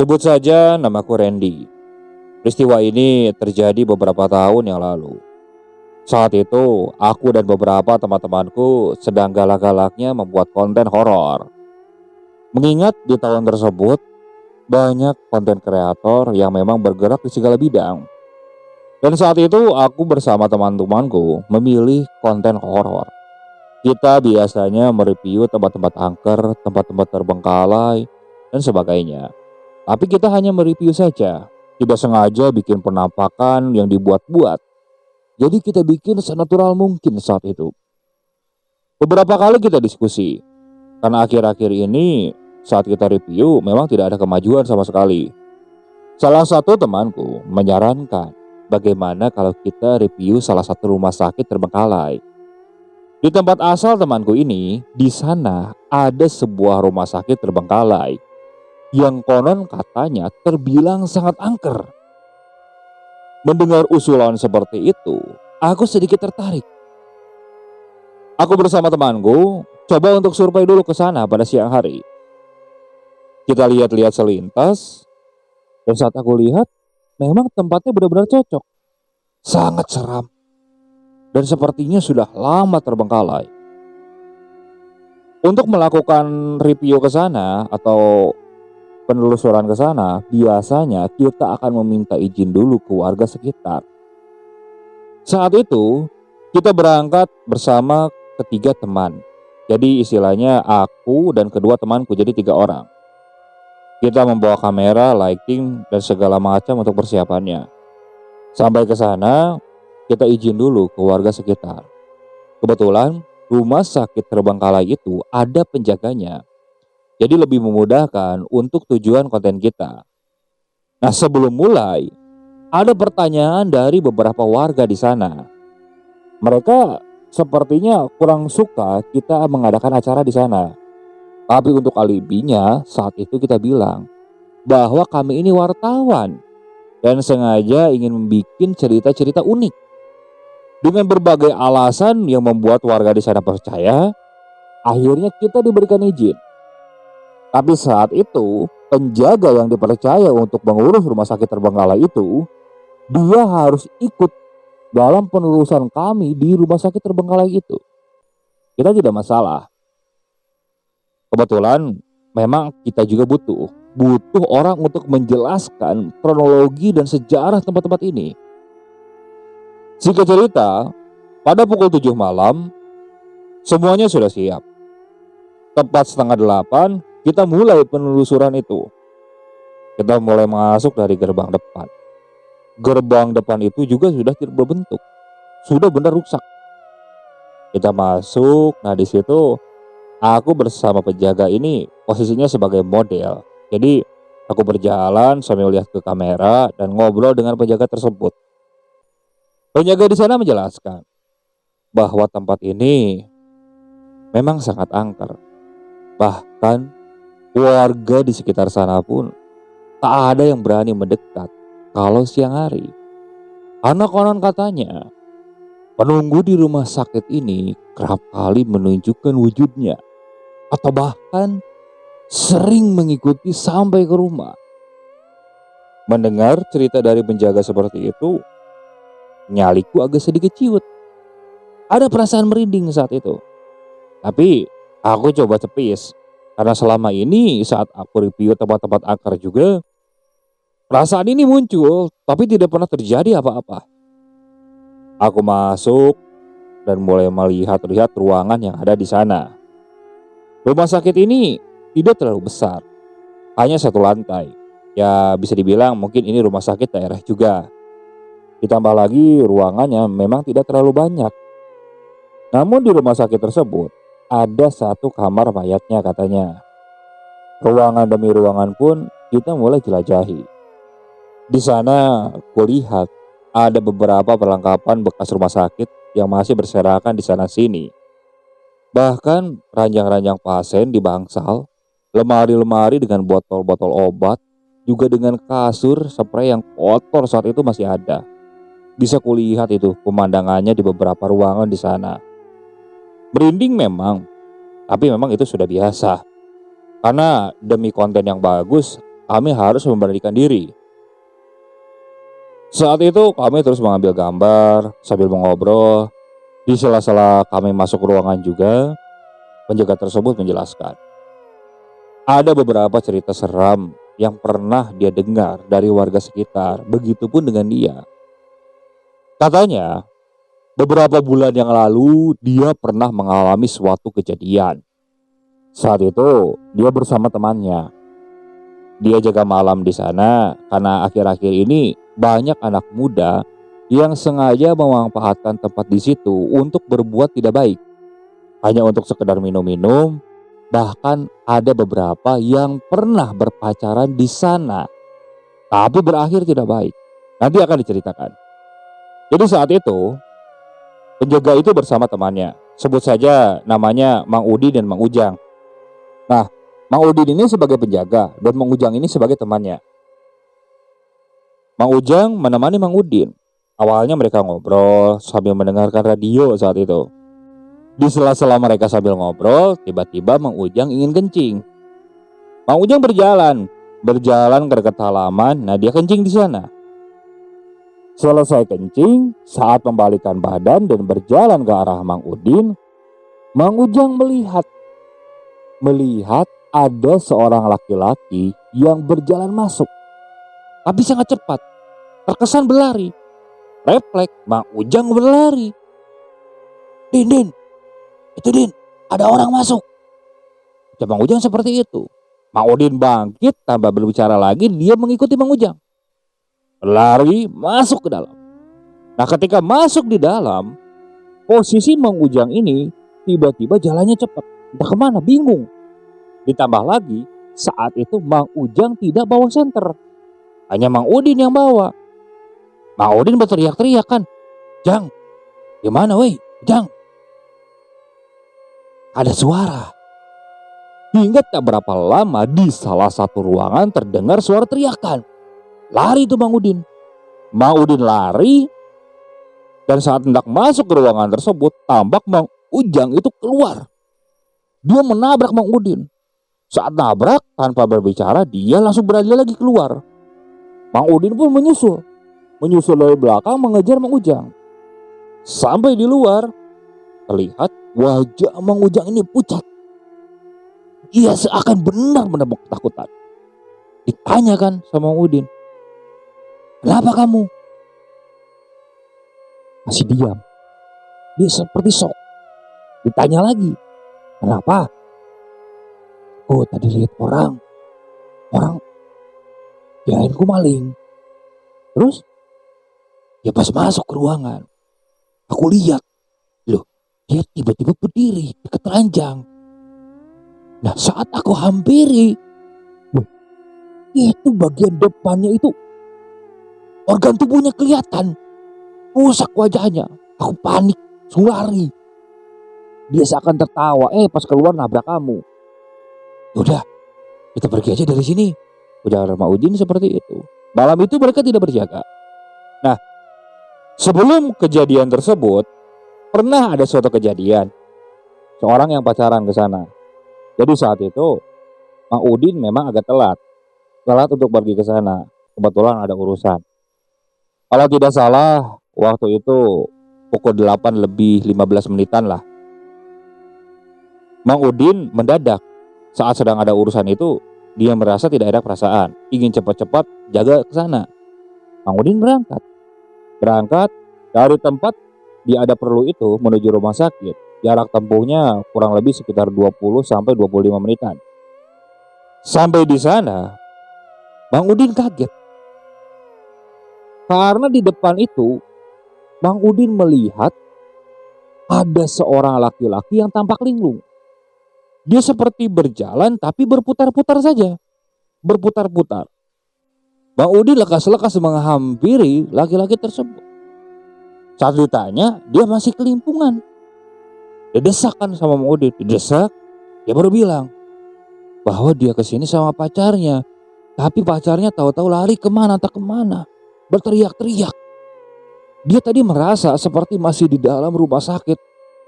Sebut saja namaku Randy. Peristiwa ini terjadi beberapa tahun yang lalu. Saat itu, aku dan beberapa teman-temanku sedang galak-galaknya membuat konten horor. Mengingat di tahun tersebut, banyak konten kreator yang memang bergerak di segala bidang. Dan saat itu, aku bersama teman-temanku memilih konten horor. Kita biasanya mereview tempat-tempat angker, tempat-tempat terbengkalai, dan sebagainya. Tapi kita hanya mereview saja, tidak sengaja bikin penampakan yang dibuat-buat. Jadi kita bikin senatural mungkin saat itu. Beberapa kali kita diskusi, karena akhir-akhir ini saat kita review memang tidak ada kemajuan sama sekali. Salah satu temanku menyarankan bagaimana kalau kita review salah satu rumah sakit terbengkalai. Di tempat asal temanku ini, di sana ada sebuah rumah sakit terbengkalai yang konon katanya terbilang sangat angker. Mendengar usulan seperti itu, aku sedikit tertarik. Aku bersama temanku coba untuk survei dulu ke sana pada siang hari. Kita lihat-lihat selintas, dan saat aku lihat, memang tempatnya benar-benar cocok. Sangat seram, dan sepertinya sudah lama terbengkalai. Untuk melakukan review ke sana atau penelusuran ke sana, biasanya kita akan meminta izin dulu ke warga sekitar. Saat itu, kita berangkat bersama ketiga teman. Jadi istilahnya aku dan kedua temanku, jadi 3 orang. Kita membawa kamera, lighting, dan segala macam untuk persiapannya. Sampai ke sana, kita izin dulu ke warga sekitar. Kebetulan, rumah sakit terbengkalai itu ada penjaganya. Jadi lebih memudahkan untuk tujuan konten kita. Nah, sebelum mulai, ada pertanyaan dari beberapa warga di sana. Mereka sepertinya kurang suka kita mengadakan acara di sana. Tapi untuk alibinya, saat itu kita bilang bahwa kami ini wartawan dan sengaja ingin membuat cerita-cerita unik. Dengan berbagai alasan yang membuat warga di sana percaya, akhirnya kita diberikan izin. Tapi saat itu, penjaga yang dipercaya untuk mengurus rumah sakit terbengkalai itu, dia harus ikut dalam penelusuran kami di rumah sakit terbengkalai itu. Kita tidak masalah. Kebetulan memang kita juga butuh orang untuk menjelaskan kronologi dan sejarah tempat-tempat ini. Singkat cerita, pada pukul 7 malam, semuanya sudah siap. Tepat setengah 8, kita mulai penelusuran itu. Kita mulai masuk dari gerbang depan. Gerbang depan itu juga sudah tidak berbentuk, sudah benar rusak. Kita masuk, nah di situ aku bersama penjaga ini posisinya sebagai model. Jadi aku berjalan sambil lihat ke kamera dan ngobrol dengan penjaga tersebut. Penjaga di sana menjelaskan bahwa tempat ini memang sangat angker. Bahkan warga di sekitar sana pun tak ada yang berani mendekat kalau siang hari. Karena konon katanya penunggu di rumah sakit ini kerap kali menunjukkan wujudnya, atau bahkan sering mengikuti sampai ke rumah. Mendengar cerita dari penjaga seperti itu, nyaliku agak sedikit ciut. Ada perasaan merinding saat itu. Tapi aku coba tepis, karena selama ini saat aku review tempat-tempat angker juga, perasaan ini muncul, tapi tidak pernah terjadi apa-apa. Aku masuk dan mulai melihat ruangan yang ada di sana. Rumah sakit ini tidak terlalu besar, hanya 1 lantai. Ya bisa dibilang mungkin ini rumah sakit daerah juga. Ditambah lagi ruangannya memang tidak terlalu banyak. Namun di rumah sakit tersebut ada 1 kamar mayatnya katanya. Ruangan demi ruangan pun kita mulai jelajahi. Di sana kulihat ada beberapa perlengkapan bekas rumah sakit yang masih berserakan di sana sini. Bahkan ranjang-ranjang pasien di bangsal, lemari-lemari dengan botol-botol obat, juga dengan kasur spray yang kotor saat itu masih ada. Bisa kulihat itu pemandangannya di beberapa ruangan di sana. Merinding memang, tapi memang itu sudah biasa. Karena demi konten yang bagus, kami harus memberanikan diri. Saat itu kami terus mengambil gambar sambil mengobrol. Di sela-sela kami masuk ruangan juga, penjaga tersebut menjelaskan, ada beberapa cerita seram yang pernah dia dengar dari warga sekitar, begitupun dengan dia. Katanya, beberapa bulan yang lalu dia pernah mengalami suatu kejadian. Saat itu dia bersama temannya. Dia jaga malam di sana karena akhir-akhir ini banyak anak muda yang sengaja memanfaatkan tempat di situ untuk berbuat tidak baik. Hanya untuk sekedar minum-minum, bahkan ada beberapa yang pernah berpacaran di sana, tapi berakhir tidak baik. Nanti akan diceritakan. Jadi saat itu, penjaga itu bersama temannya. Sebut saja namanya Mang Udin dan Mang Ujang. Nah, Mang Udin ini sebagai penjaga dan Mang Ujang ini sebagai temannya. Mang Ujang menemani Mang Udin. Awalnya mereka ngobrol sambil mendengarkan radio saat itu. Di sela-sela mereka sambil ngobrol, tiba-tiba Mang Ujang ingin kencing. Mang Ujang berjalan ke dekat halaman. Nah, dia kencing di sana. Selesai kencing, saat membalikkan badan dan berjalan ke arah Mang Udin, Mang Ujang melihat ada seorang laki-laki yang berjalan masuk, tapi sangat cepat, terkesan berlari. Refleks Mang Ujang berlari. Din, itu Din, ada orang masuk. Ucap Mang Ujang seperti itu. Mang Udin bangkit tanpa berbicara lagi, dia mengikuti Mang Ujang. Berlari masuk ke dalam. Nah, ketika masuk di dalam, posisi Mang Ujang ini tiba-tiba jalannya cepat, entah kemana, bingung. Ditambah lagi, saat itu Mang Ujang tidak bawa senter, hanya Mang Udin yang bawa. Mang Udin berteriak-teriak kan, "Jang, gimana weh, Jang?" Ada suara. Hingga tak berapa lama di salah satu ruangan terdengar suara teriakan. Lari itu Mang Udin. Mang Udin lari, dan saat hendak masuk ke ruangan tersebut, tampak Mang Ujang itu keluar. Dia menabrak Mang Udin. Saat nabrak, tanpa berbicara, dia langsung berlari lagi keluar. Mang Udin pun menyusul dari belakang mengejar Mang Ujang. Sampai di luar, terlihat wajah Mang Ujang ini pucat. Ia seakan benar-benar ketakutan. Ditanyakan sama Mang Udin, "Kenapa kamu?" Masih diam. Dia seperti shock. Ditanya lagi, "Kenapa?" "Oh, tadi lihat orang kirain ku maling. Terus ya pas masuk ke ruangan, aku lihat, loh, dia tiba-tiba berdiri dekat ranjang. Nah, saat aku hampiri, loh, itu bagian depannya itu organ tubuhnya kelihatan, rusak wajahnya. Aku panik, lari. Dia seakan tertawa, pas keluar nabrak kamu. Udah, kita pergi aja dari sini," ujar Mang Udin seperti itu. Malam itu mereka tidak berjaga. Nah, sebelum kejadian tersebut, pernah ada suatu kejadian. Seorang yang pacaran ke sana. Jadi saat itu, Mang Udin memang agak telat untuk pergi ke sana. Kebetulan ada urusan. Kalau tidak salah, waktu itu pukul 8 lebih 15 menitan lah. Mang Udin mendadak. Saat sedang ada urusan itu, dia merasa tidak ada perasaan, ingin cepat-cepat jaga ke sana. Mang Udin berangkat dari tempat dia ada perlu itu menuju rumah sakit. Jarak tempuhnya kurang lebih sekitar 20 sampai 25 menitan. Sampai di sana, Mang Udin kaget. Karena di depan itu, Mang Udin melihat ada seorang laki-laki yang tampak linglung. Dia seperti berjalan tapi berputar-putar saja. Berputar-putar. Mang Udin lekas-lekas menghampiri laki-laki tersebut. Saat ditanya, dia masih kelimpungan. Didesakan sama Mang Udin. Didesak, dia baru bilang bahwa dia kesini sama pacarnya. Tapi pacarnya tahu-tahu lari kemana tak kemana. Berteriak-teriak. Dia tadi merasa seperti masih di dalam rumah sakit.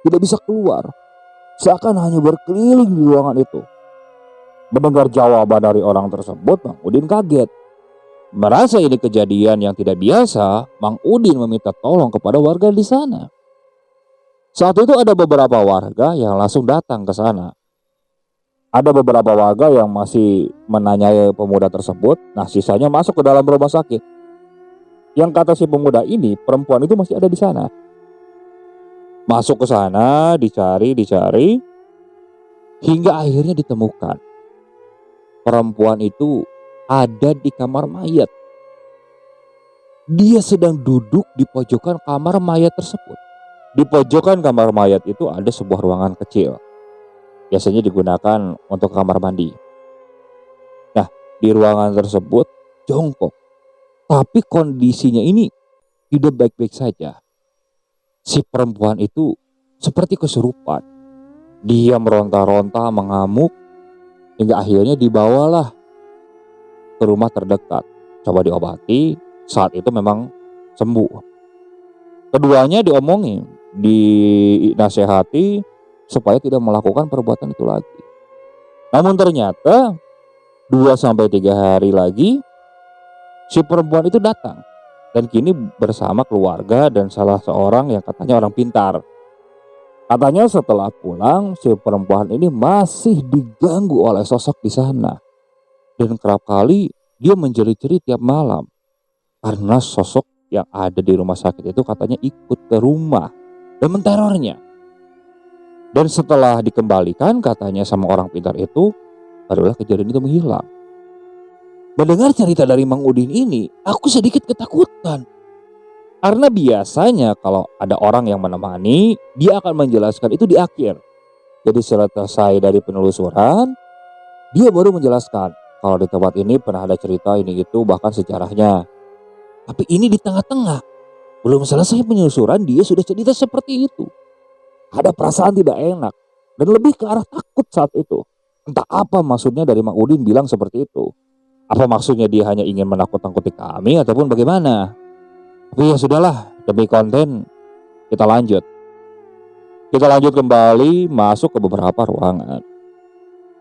Tidak bisa keluar. Seakan hanya berkeliling di ruangan itu. Mendengar jawaban dari orang tersebut, Mang Udin kaget. Merasa ini kejadian yang tidak biasa, Mang Udin meminta tolong kepada warga di sana. Saat itu ada beberapa warga yang langsung datang ke sana. Ada beberapa warga yang masih menanyai pemuda tersebut. Nah, sisanya masuk ke dalam rumah sakit. Yang kata si pemuda ini, perempuan itu masih ada di sana. Masuk ke sana, dicari, hingga akhirnya ditemukan. Perempuan itu ada di kamar mayat. Dia sedang duduk di pojokan kamar mayat tersebut. Di pojokan kamar mayat itu ada sebuah ruangan kecil. Biasanya digunakan untuk kamar mandi. Nah, di ruangan tersebut jongkok. Tapi kondisinya ini tidak baik-baik saja. Si perempuan itu seperti kesurupan. Dia meronta-ronta, mengamuk, hingga akhirnya dibawalah ke rumah terdekat. Coba diobati, saat itu memang sembuh. Keduanya diomongin, dinasehati supaya tidak melakukan perbuatan itu lagi. Namun ternyata 2-3 hari lagi si perempuan itu datang, dan kini bersama keluarga dan salah seorang yang katanya orang pintar. Katanya setelah pulang, si perempuan ini masih diganggu oleh sosok di sana. Dan kerap kali dia menjerit-jerit tiap malam. Karena sosok yang ada di rumah sakit itu katanya ikut ke rumah dan menterornya. Dan setelah dikembalikan katanya sama orang pintar itu, barulah kejadian itu menghilang. Mendengar cerita dari Mang Udin ini, aku sedikit ketakutan. Karena biasanya kalau ada orang yang menemani, dia akan menjelaskan itu di akhir. Jadi selesai dari penelusuran, dia baru menjelaskan kalau di tempat ini pernah ada cerita ini itu, bahkan sejarahnya. Tapi ini di tengah-tengah, belum selesai penelusuran dia sudah cerita seperti itu. Ada perasaan tidak enak dan lebih ke arah takut saat itu. Entah apa maksudnya dari Mang Udin bilang seperti itu. Apa maksudnya dia hanya ingin menakut-nakuti kami ataupun bagaimana? Tapi ya sudahlah, demi konten kita lanjut. Kita lanjut kembali masuk ke beberapa ruangan.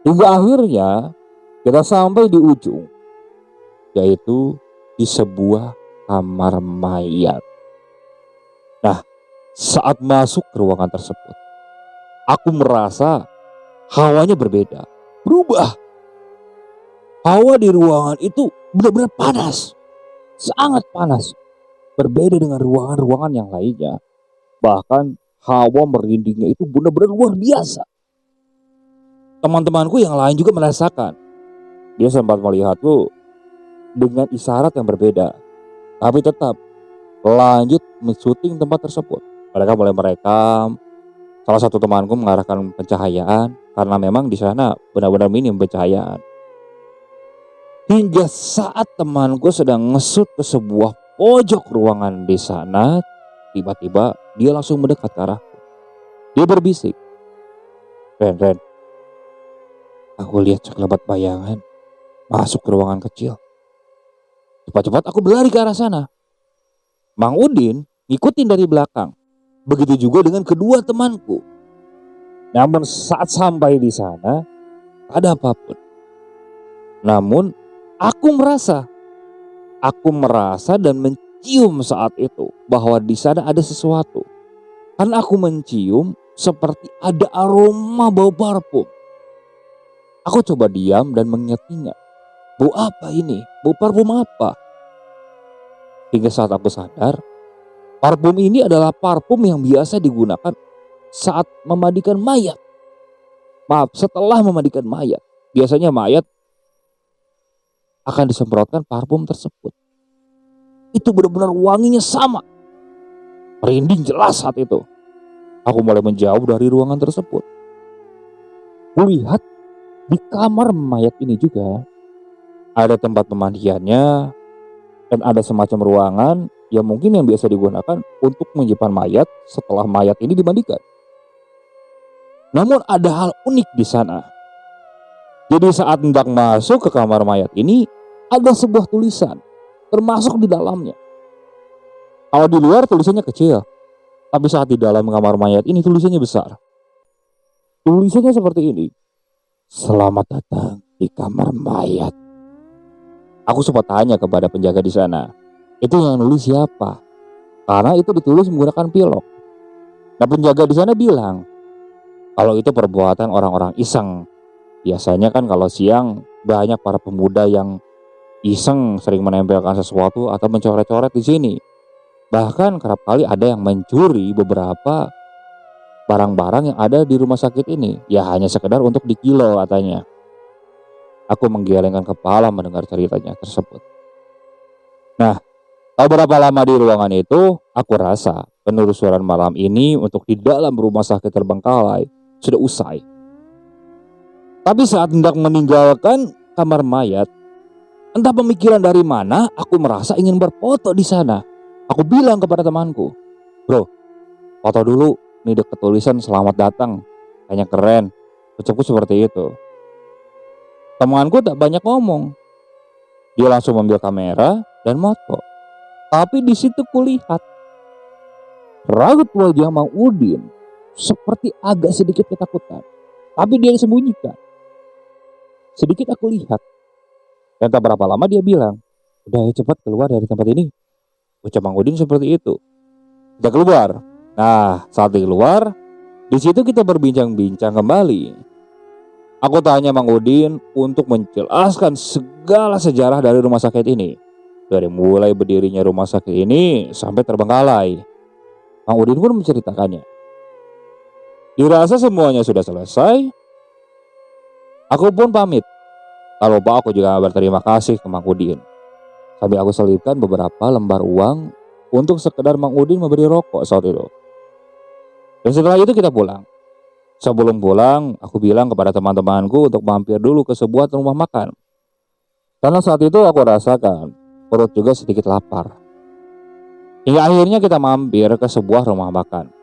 Hingga akhirnya kita sampai di ujung, yaitu di sebuah kamar mayat. Nah, saat masuk ke ruangan tersebut, aku merasa hawanya berbeda, berubah. Hawa di ruangan itu benar-benar panas, sangat panas. Berbeda dengan ruangan-ruangan yang lainnya. Bahkan hawa merindingnya itu benar-benar luar biasa. Teman-temanku yang lain juga merasakan. Dia sempat melihatku dengan isyarat yang berbeda. Tapi tetap lanjut mensyuting tempat tersebut. Mereka mulai merekam. Salah satu temanku mengarahkan pencahayaan karena memang di sana benar-benar minim pencahayaan. Hingga saat temanku sedang ngesut ke sebuah pojok ruangan di sana, tiba-tiba dia langsung mendekat ke arahku. Dia berbisik, Ren, aku lihat sekelebat bayangan masuk ke ruangan kecil. Cepat-cepat aku berlari ke arah sana. Mang Udin ngikutin dari belakang. Begitu juga dengan kedua temanku. Namun saat sampai di sana, tak ada apapun. Namun aku merasa dan mencium saat itu bahwa di sana ada sesuatu. Karena aku mencium seperti ada aroma bau parfum. Aku coba diam dan mengingat-ingat. Bau apa ini? Bau parfum apa? Hingga saat aku sadar, parfum ini adalah parfum yang biasa digunakan saat memandikan mayat. Maaf, setelah memandikan mayat. Biasanya mayat akan disemprotkan parfum tersebut. Itu benar-benar wanginya sama. Merinding jelas saat itu. Aku mulai menjauh dari ruangan tersebut. Kulihat di kamar mayat ini juga ada tempat pemandiannya dan ada semacam ruangan yang mungkin yang biasa digunakan untuk menyimpan mayat setelah mayat ini dimandikan. Namun ada hal unik di sana. Jadi saat hendak masuk ke kamar mayat ini, ada sebuah tulisan termasuk di dalamnya. Kalau di luar tulisannya kecil, tapi saat di dalam kamar mayat ini tulisannya besar. Tulisannya seperti ini: selamat datang di kamar mayat. Aku sempat tanya kepada penjaga di sana, itu yang nulis siapa? Karena itu ditulis menggunakan pilok. Nah, penjaga di sana bilang, kalau itu perbuatan orang-orang iseng. Biasanya kan kalau siang banyak para pemuda yang iseng sering menempelkan sesuatu atau mencoret-coret di sini. Bahkan kerap kali ada yang mencuri beberapa barang-barang yang ada di rumah sakit ini. Ya hanya sekedar untuk dikilau katanya. Aku menggelengkan kepala mendengar ceritanya tersebut. Nah, tahu berapa lama di ruangan itu, aku rasa penelusuran malam ini untuk di dalam rumah sakit terbengkalai sudah usai. Tapi saat hendak meninggalkan kamar mayat, entah pemikiran dari mana, aku merasa ingin berfoto di sana. Aku bilang kepada temanku, bro, foto dulu, nih deket tulisan selamat datang, kayaknya keren. Ucapku seperti itu. Temanku tak banyak ngomong, dia langsung ambil kamera dan moto. Tapi di situ kulihat raut wajah Mang Udin seperti agak sedikit ketakutan, tapi dia sembunyikan. Sedikit aku lihat, dan tak berapa lama dia bilang, udah cepat keluar dari tempat ini. Ucap Mang Udin seperti itu. Kita keluar. Nah, saat keluar, di situ kita berbincang-bincang kembali. Aku tanya Mang Udin untuk menjelaskan segala sejarah dari rumah sakit ini. Dari mulai berdirinya rumah sakit ini sampai terbengkalai. Mang Udin pun menceritakannya. Dirasa semuanya sudah selesai. Aku pun pamit. Tak lupa aku juga berterima kasih ke Mang Udin. Sambil aku selipkan beberapa lembar uang untuk sekedar Mang Udin memberi rokok saat itu. Dan setelah itu kita pulang. Sebelum pulang, aku bilang kepada teman-temanku untuk mampir dulu ke sebuah rumah makan. Karena saat itu aku rasakan perut juga sedikit lapar. Hingga akhirnya kita mampir ke sebuah rumah makan.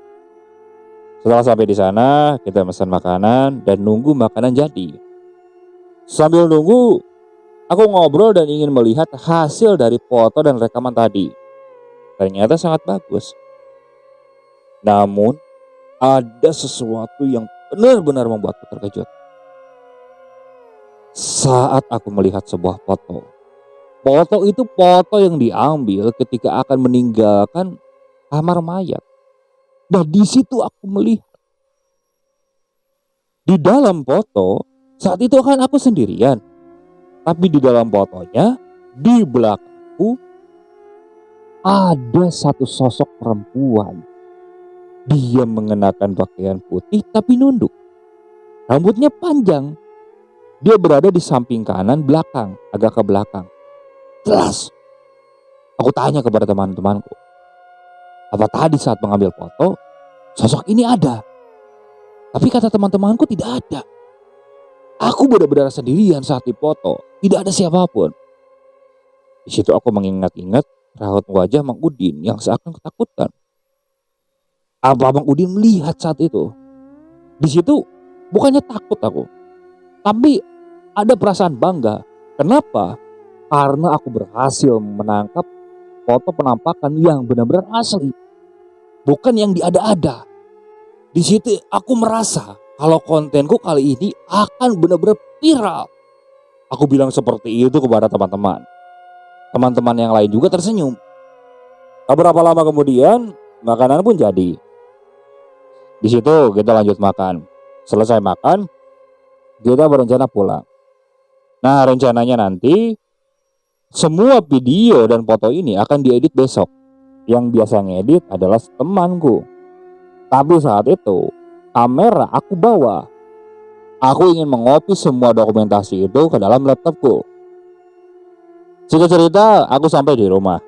Setelah sampai di sana, kita pesan makanan dan nunggu makanan jadi. Sambil nunggu, aku ngobrol dan ingin melihat hasil dari foto dan rekaman tadi. Ternyata sangat bagus. Namun, ada sesuatu yang benar-benar membuatku terkejut. Saat aku melihat sebuah foto. Foto itu foto yang diambil ketika akan meninggalkan kamar mayat. Nah, di situ aku melihat. Di dalam foto, saat itu kan aku sendirian. Tapi di dalam fotonya, di belakangku ada satu sosok perempuan. Dia mengenakan pakaian putih tapi nunduk. Rambutnya panjang. Dia berada di samping kanan belakang, agak ke belakang. Jelas. Aku tanya kepada teman-temanku, apa tadi saat mengambil foto, sosok ini ada? Tapi kata teman-temanku tidak ada. Aku benar-benar sendirian saat dipoto, tidak ada siapapun. Di situ aku mengingat-ingat raut wajah Mang Udin yang seakan ketakutan. Apa Mang Udin melihat saat itu? Di situ bukannya takut aku, tapi ada perasaan bangga. Kenapa? Karena aku berhasil menangkap foto penampakan yang benar-benar asli, bukan yang diada-ada. Di situ aku merasa kalau kontenku kali ini akan benar-benar viral. Aku bilang seperti itu kepada teman-teman. Teman-teman yang lain juga tersenyum. Tak berapa lama kemudian makanan pun jadi. Di situ kita lanjut makan. Selesai makan, kita berencana pulang. Nah, rencananya nanti semua video dan foto ini akan diedit besok. Yang biasa ngedit adalah temanku. Tapi saat itu kamera aku bawa. Aku ingin mengopi semua dokumentasi itu ke dalam laptopku. Singkat cerita, aku sampai di rumah.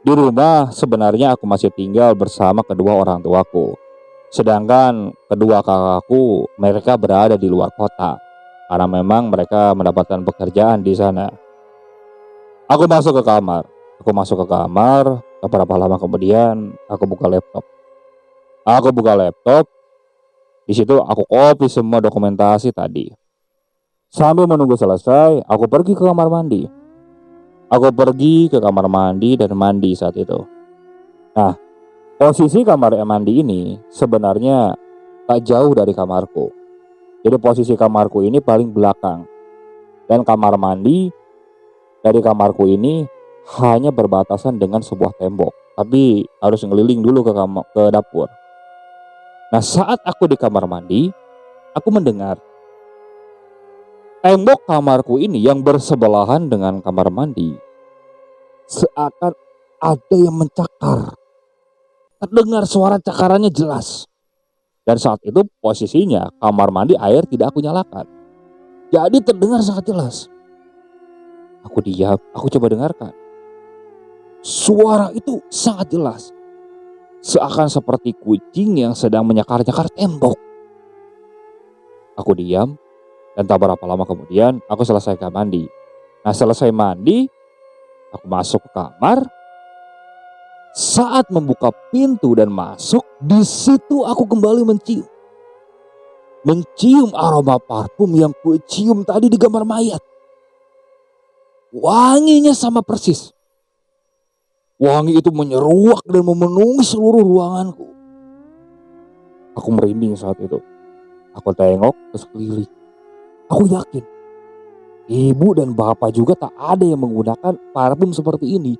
Di rumah sebenarnya aku masih tinggal bersama kedua orang tuaku. Sedangkan kedua kakakku mereka berada di luar kota. Karena memang mereka mendapatkan pekerjaan di sana. Aku masuk ke kamar. Beberapa lama kemudian aku buka laptop. Di situ aku copy semua dokumentasi tadi. Sambil menunggu selesai, aku pergi ke kamar mandi. Dan mandi saat itu. Nah, posisi kamar mandi ini sebenarnya tak jauh dari kamarku. Jadi posisi kamarku ini paling belakang. Dan kamar mandi dari kamarku ini hanya berbatasan dengan sebuah tembok, tapi harus ngeliling dulu ke dapur. Nah, saat aku di kamar mandi, aku mendengar tembok kamarku ini yang bersebelahan dengan kamar mandi seakan ada yang mencakar. Terdengar suara cakarannya jelas. Dan saat itu posisinya kamar mandi air tidak aku nyalakan. Jadi terdengar sangat jelas. Aku diam, aku coba dengarkan. Suara itu sangat jelas. Seakan seperti kucing yang sedang menyakar-nyakar tembok. Aku diam, dan tak berapa lama kemudian aku selesai mandi. Nah, selesai mandi, aku masuk ke kamar. Saat membuka pintu dan masuk, di situ aku kembali mencium aroma parfum yang kucium tadi di kamar mayat. Wanginya sama persis. Wangi itu menyeruak dan memenuhi seluruh ruanganku. Aku merinding saat itu. Aku tengok ke sekeliling. Aku yakin ibu dan bapak juga tak ada yang menggunakan parfum seperti ini.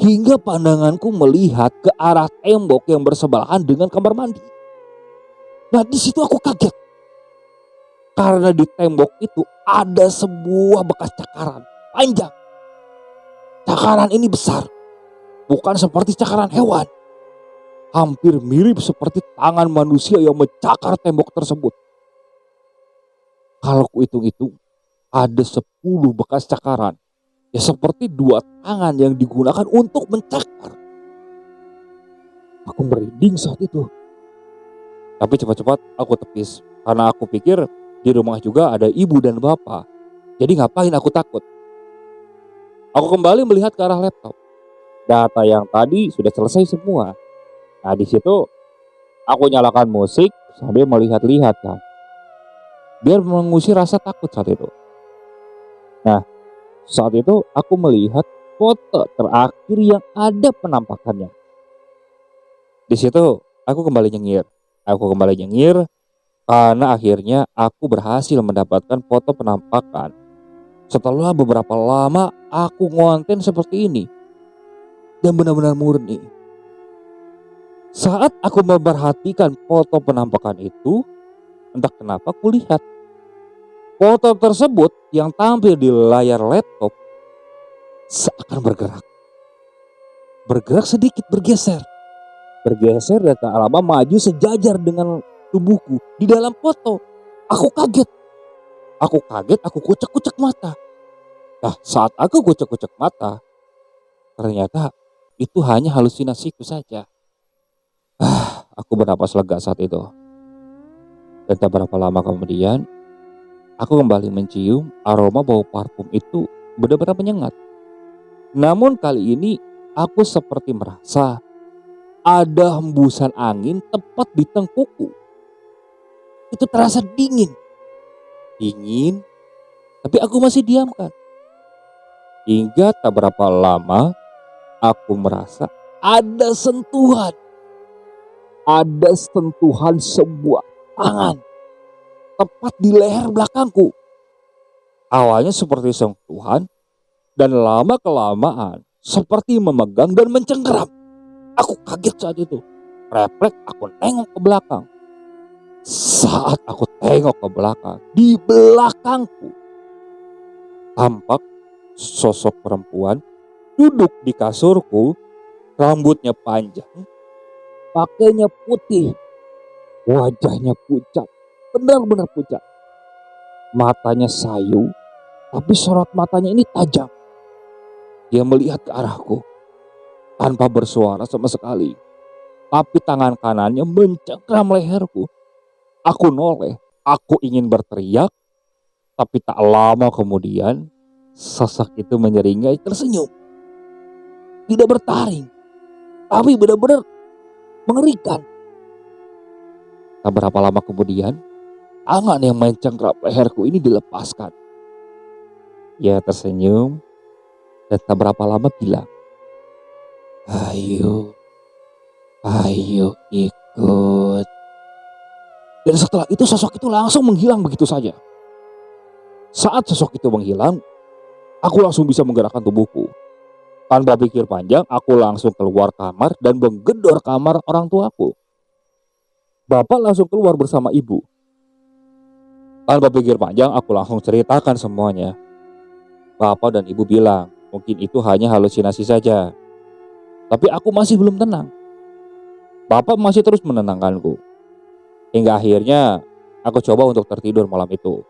Hingga pandanganku melihat ke arah tembok yang bersebelahan dengan kamar mandi. Nah, di situ aku kaget. Karena di tembok itu ada sebuah bekas cakaran panjang. Cakaran ini besar, bukan seperti cakaran hewan. Hampir mirip seperti tangan manusia yang mencakar tembok tersebut. Kalau kuhitung-hitung, ada 10 bekas cakaran. Ya, seperti 2 tangan yang digunakan untuk mencakar. Aku merinding saat itu. Tapi cepat-cepat aku tepis. Karena aku pikir di rumah juga ada ibu dan bapak. Jadi ngapain aku takut. Aku kembali melihat ke arah laptop. Data yang tadi sudah selesai semua. Nah, di situ aku nyalakan musik sambil melihat-lihat kan. Biar mengusir rasa takut saat itu. Nah, saat itu aku melihat foto terakhir yang ada penampakannya. Di situ aku kembali nyengir. Karena akhirnya aku berhasil mendapatkan foto penampakan. Setelah beberapa lama aku ngonten seperti ini. Dan benar-benar murni. Saat aku memperhatikan foto penampakan itu, entah kenapa aku lihat foto tersebut yang tampil di layar laptop seakan bergerak. Bergerak sedikit, bergeser dan tak lama maju sejajar dengan tubuhku di dalam foto. Aku kaget, aku kucek-kucek mata. Nah, saat aku kucek-kucek mata, ternyata itu hanya halusinasiku saja. Aku bernapas lega saat itu. Dan tak berapa lama kemudian, aku kembali mencium aroma bau parfum itu benar-benar menyengat. Namun kali ini aku seperti merasa ada hembusan angin tepat di tengkukku. Itu terasa dingin, tapi aku masih diamkan. Hingga tak berapa lama aku merasa ada sentuhan sebuah tangan tepat di leher belakangku. Awalnya seperti sentuhan dan lama-kelamaan seperti memegang dan mencengkeram. Aku kaget saat itu. Refleks aku nengok ke belakang. Saat aku tengok ke belakang, di belakangku tampak sosok perempuan duduk di kasurku. Rambutnya panjang, pakainya putih, wajahnya pucat, benar-benar pucat. Matanya sayu, tapi sorot matanya ini tajam. Dia melihat ke arahku tanpa bersuara sama sekali. Tapi tangan kanannya mencengkram leherku. Aku noleh, aku ingin berteriak. Tapi tak lama kemudian sosok itu menyeringai tersenyum. Tidak bertaring, tapi benar-benar mengerikan. Tak berapa lama kemudian, tangan yang mencengkram leherku ini dilepaskan. Ia tersenyum dan tak berapa lama bilang, Ayo ikut. Dan setelah itu sosok itu langsung menghilang begitu saja. Saat sosok itu menghilang, aku langsung bisa menggerakkan tubuhku. Tanpa pikir panjang, aku langsung keluar kamar dan menggedor kamar orang tuaku. Bapak langsung keluar bersama ibu. Tanpa pikir panjang, aku langsung ceritakan semuanya. Bapak dan ibu bilang, mungkin itu hanya halusinasi saja. Tapi aku masih belum tenang. Bapak masih terus menenangkanku. Hingga akhirnya, aku coba untuk tertidur malam itu.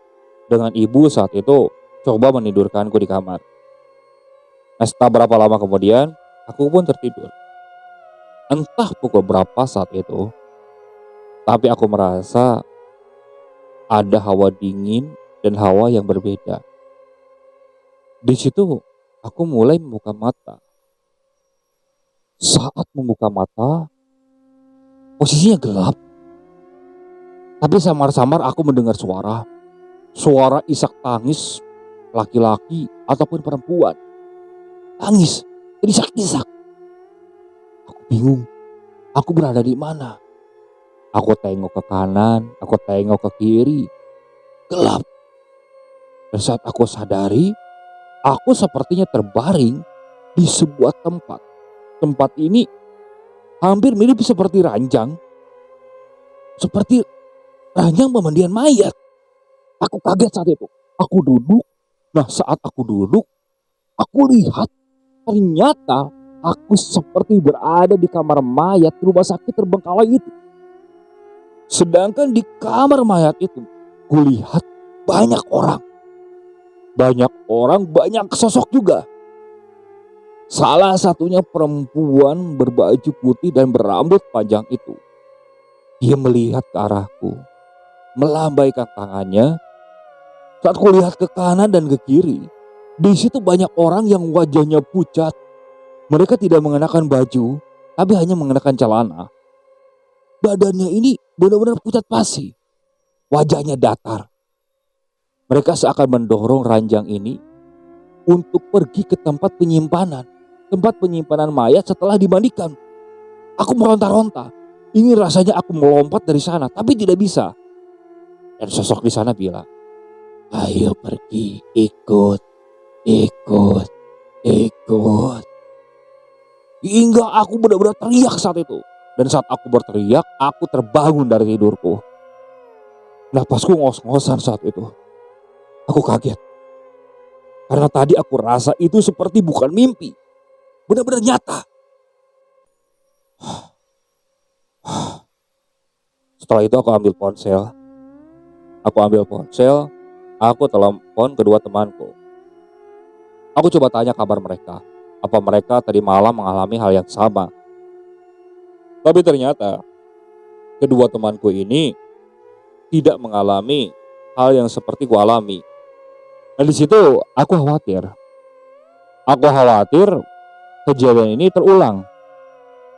Dengan ibu saat itu, coba menidurkanku di kamar. Nah, setelah berapa lama kemudian, aku pun tertidur. Entah pukul berapa saat itu, tapi aku merasa ada hawa dingin dan hawa yang berbeda. Di situ aku mulai membuka mata. Saat membuka mata, posisinya gelap. Tapi samar-samar aku mendengar suara isak tangis laki-laki ataupun perempuan. Tangis, terisak-isak. Aku bingung, aku berada di mana? Aku tengok ke kanan, aku tengok ke kiri, gelap. Dan saat aku sadari, aku sepertinya terbaring di sebuah tempat. Tempat ini hampir mirip seperti ranjang. Seperti ranjang pemandian mayat. Aku kaget saat itu. Aku duduk. Nah, saat aku duduk, aku lihat ternyata aku seperti berada di kamar mayat di rumah sakit terbengkalai itu. Sedangkan di kamar mayat itu, kulihat banyak orang. Banyak orang, banyak sosok juga. Salah satunya perempuan berbaju putih dan berambut panjang itu. Dia melihat ke arahku, melambaikan tangannya. Saat kulihat ke kanan dan ke kiri, di situ banyak orang yang wajahnya pucat. Mereka tidak mengenakan baju, tapi hanya mengenakan celana. Badannya ini benar-benar pucat pasi. Wajahnya datar. Mereka seakan mendorong ranjang ini untuk pergi ke tempat penyimpanan. Tempat penyimpanan mayat setelah dimandikan. Aku meronta-ronta. Ingin rasanya aku melompat dari sana, tapi tidak bisa. Dan sosok di sana bilang, ayo pergi, ikut. Hingga aku benar-benar teriak saat itu. Dan saat aku berteriak, aku terbangun dari tidurku. Napasku ngos-ngosan saat itu. Aku kaget. Karena tadi aku rasa itu seperti bukan mimpi. Benar-benar nyata. Setelah itu aku ambil ponsel. Aku telepon kedua temanku. Aku coba tanya kabar mereka. Apa mereka tadi malam mengalami hal yang sama. Tapi ternyata kedua temanku ini tidak mengalami hal yang seperti ku alami. Dan di situ aku khawatir. Kejadian ini terulang.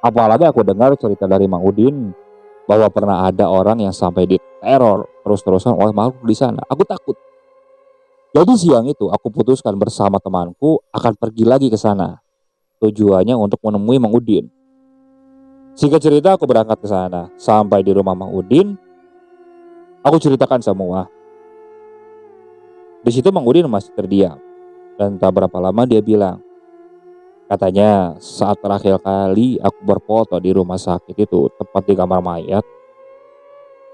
Apalagi aku dengar cerita dari Mang Udin bahwa pernah ada orang yang sampai diteror terus-terusan oleh makhluk di sana. Aku takut. Jadi siang itu aku putuskan bersama temanku akan pergi lagi ke sana. Tujuannya untuk menemui Mang Udin. Singkat cerita aku berangkat ke sana. Sampai di rumah Mang Udin, aku ceritakan semua. Di situ Mang Udin masih terdiam. Dan tak berapa lama dia bilang, katanya saat terakhir kali aku berfoto di rumah sakit itu, tepat di kamar mayat,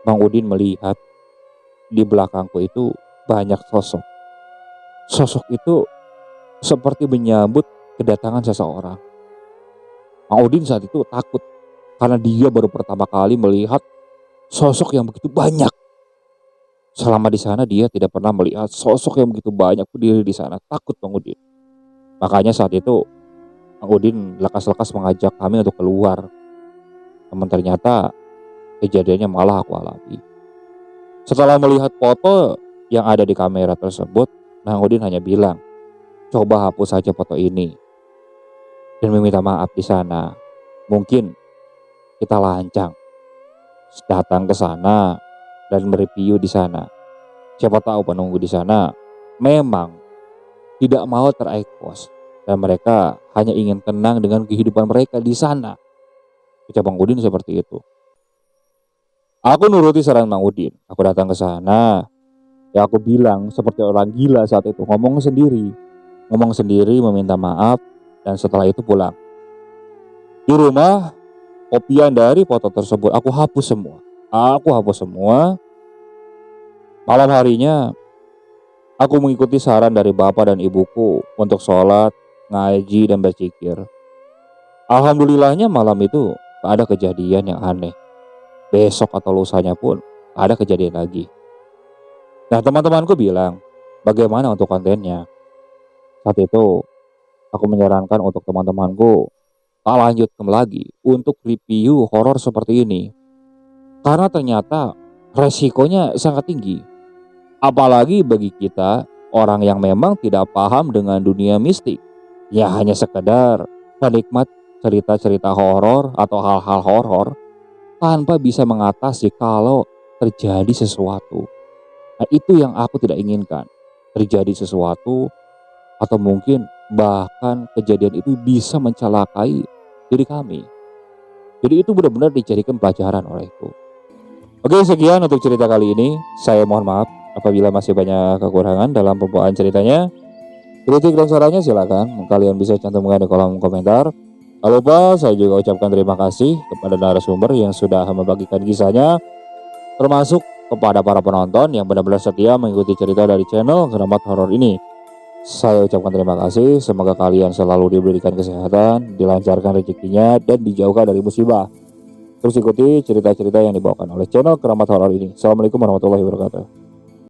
Mang Udin melihat di belakangku itu banyak sosok. Sosok itu seperti menyambut kedatangan seseorang. Mang Udin saat itu takut karena dia baru pertama kali melihat sosok yang begitu banyak. Selama di sana dia tidak pernah melihat sosok yang begitu banyak berdiri di sana. Takut Mang Udin. Makanya saat itu Mang Udin lekas-lekas mengajak kami untuk keluar. Namun ternyata kejadiannya malah aku alami. Setelah melihat foto yang ada di kamera tersebut, Mang Udin hanya bilang, coba hapus saja foto ini dan meminta maaf di sana. Mungkin kita lancang datang ke sana dan mereview di sana. Siapa tahu penunggu di sana memang tidak mau terekspos dan mereka hanya ingin tenang dengan kehidupan mereka di sana. Ucap Mang Udin seperti itu. Aku nuruti saran Mang Udin. Aku datang ke sana Ya aku bilang seperti orang gila saat itu, ngomong sendiri meminta maaf, dan setelah itu pulang. Di rumah, kopian dari foto tersebut aku hapus semua. Malam harinya, aku mengikuti saran dari bapak dan ibuku untuk sholat, ngaji, dan berzikir. Alhamdulillahnya malam itu gak ada kejadian yang aneh. Besok atau lusanya pun gak ada kejadian lagi. Nah, teman-temanku bilang, bagaimana untuk kontennya? Saat itu, aku menyarankan untuk teman-temanku tak lanjutkan lagi untuk review horor seperti ini. Karena ternyata resikonya sangat tinggi. Apalagi bagi kita, orang yang memang tidak paham dengan dunia mistik. Ya hanya sekedar penikmat cerita-cerita horor atau hal-hal horor tanpa bisa mengatasi kalau terjadi sesuatu. Nah, itu yang aku tidak inginkan. Terjadi sesuatu atau mungkin bahkan kejadian itu bisa mencelakai diri kami. Jadi itu benar-benar dijadikan pelajaran olehku. Oke, sekian untuk cerita kali ini. Saya mohon maaf apabila masih banyak kekurangan dalam pembawaan ceritanya. Kritik dan sarannya silakan kalian bisa cantumkan di kolom komentar. Tak lupa saya juga ucapkan terima kasih kepada narasumber yang sudah membagikan kisahnya, termasuk kepada para penonton yang benar-benar setia mengikuti cerita dari channel Keramat Horor ini. Saya ucapkan terima kasih, semoga kalian selalu diberikan kesehatan, dilancarkan rezekinya, dan dijauhkan dari musibah. Terus ikuti cerita-cerita yang dibawakan oleh channel Keramat Horor ini. Assalamualaikum warahmatullahi wabarakatuh.